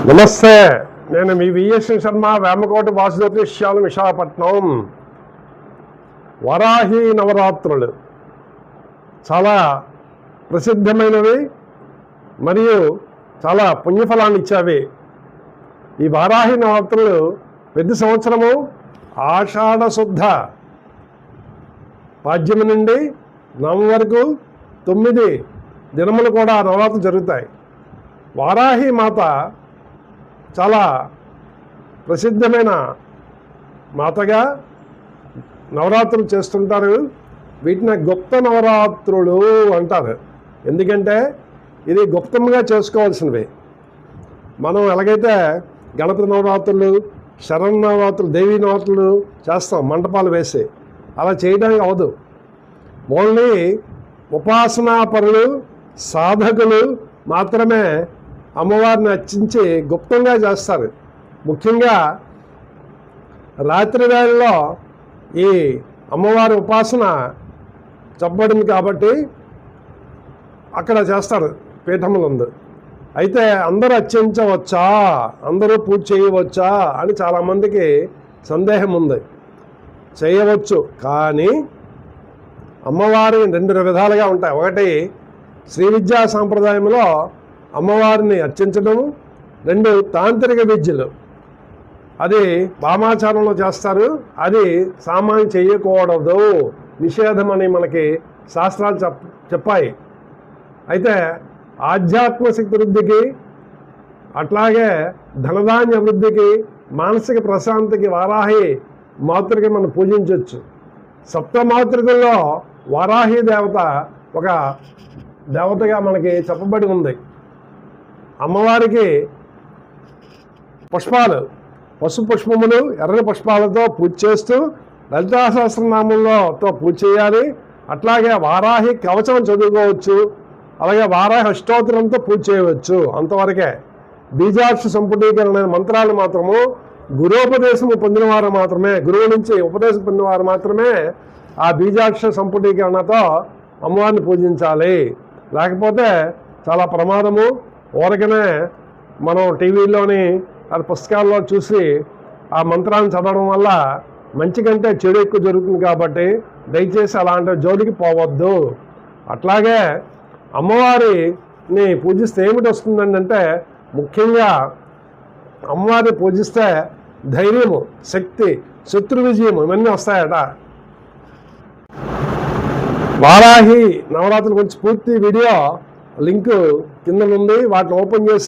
నమస్తే, నేను మీ విఎస్ శర్మ, వేమకోట వాసుదేవశాలం, విశాఖపట్నం. వరాహి నవరాత్రులు చాలా ప్రసిద్ధమైనవి మరియు చాలా పుణ్యఫలాన్ని ఇచ్చేవి. ఈ వారాహి నవరాత్రులు ప్రతి సంవత్సరము ఆషాఢ శుద్ధ పాడ్యమి నుండి నవమి వరకు 9 దినములు కూడా నవరాత్రులు జరుగుతాయి. వారాహి మాత చాలా ప్రసిద్ధమైన మాతగా నవరాత్రులు చేస్తుంటారు. వీటిని గుప్త నవరాత్రులు అంటారు. ఎందుకంటే ఇది గుప్తంగా చేసుకోవాల్సినవి. మనం ఎలాగైతే గణపతి నవరాత్రులు, శరణ నవరాత్రులు, దేవీ నవరాత్రులు చేస్తాం మంటపాలు వేసి, అలా చేయడానికి అవదు. ఓన్లీ ఉపాసనాపరులు, సాధకులు మాత్రమే అమ్మవారిని అర్చించి గుప్తంగా చేస్తారు. ముఖ్యంగా రాత్రి వేళల్లో ఈ అమ్మవారి ఉపాసన చెప్పబడింది కాబట్టి అక్కడ చేస్తారు పీఠములందు. అయితే అందరూ అర్చించవచ్చా, అందరూ పూజ చేయవచ్చా అని చాలామందికి సందేహం ఉంది. చేయవచ్చు, కానీ అమ్మవారి 2 విధాలుగా ఉంటాయి. ఒకటి శ్రీ విద్యా సాంప్రదాయంలో అమ్మవారిని అర్చించడం, 2 తాంత్రిక విద్యలు, అది వామాచారంలో చేస్తారు. అది సామాన్యం చేయకూడదు, నిషేధం అని మనకి శాస్త్రాలు చెప్పాయి. అయితే ఆధ్యాత్మ శక్తి వృద్ధికి, అట్లాగే ధనధాన్య వృద్ధికి, మానసిక ప్రశాంతికి వారాహి మాతృకి మనం పూజించవచ్చు. సప్తమాతృకల్లో వారాహి దేవత ఒక దేవతగా మనకి చెప్పబడి ఉంది. అమ్మవారికి పుష్పాలు, పసుపు పుష్పములు, ఎర్రని పుష్పాలతో పూజ చేస్తూ లలితా సహస్రనామంతో పూజ చేయాలి. అట్లాగే వారాహి కవచం చదువుకోవచ్చు, అలాగే వారాహి అష్టోత్తరంతో పూజ చేయవచ్చు. అంతవరకే. బీజాక్ష సంపుటీకరణ మంత్రాలు మాత్రము గురోపదేశము పొందినవారు మాత్రమే, గురువు నుంచి ఉపదేశం పొందినవారు మాత్రమే ఆ బీజాక్ష సంపుటీకరణతో అమ్మవారిని పూజించాలి. లేకపోతే చాలా ప్రమాదము. ఊరకనే మనం టీవీలోని అది పుస్తకాల్లో చూసి ఆ మంత్రాన్ని చదవడం వల్ల మంచి కంటే చెడు ఎక్కువ జరుగుతుంది. కాబట్టి దయచేసి అలాంటి జోలికి పోవద్దు. అట్లాగే అమ్మవారిని పూజిస్తే ఏమిటి వస్తుందండి అంటే, ముఖ్యంగా అమ్మవారిని పూజిస్తే ధైర్యము, శక్తి, శత్రు విజయము ఇవన్నీ వస్తాయట. వారాహి నవరాత్రుల గురించి పూర్తి వీడియో లింక్ కింద ఉంది. వాటిని ఓపెన్ చేసి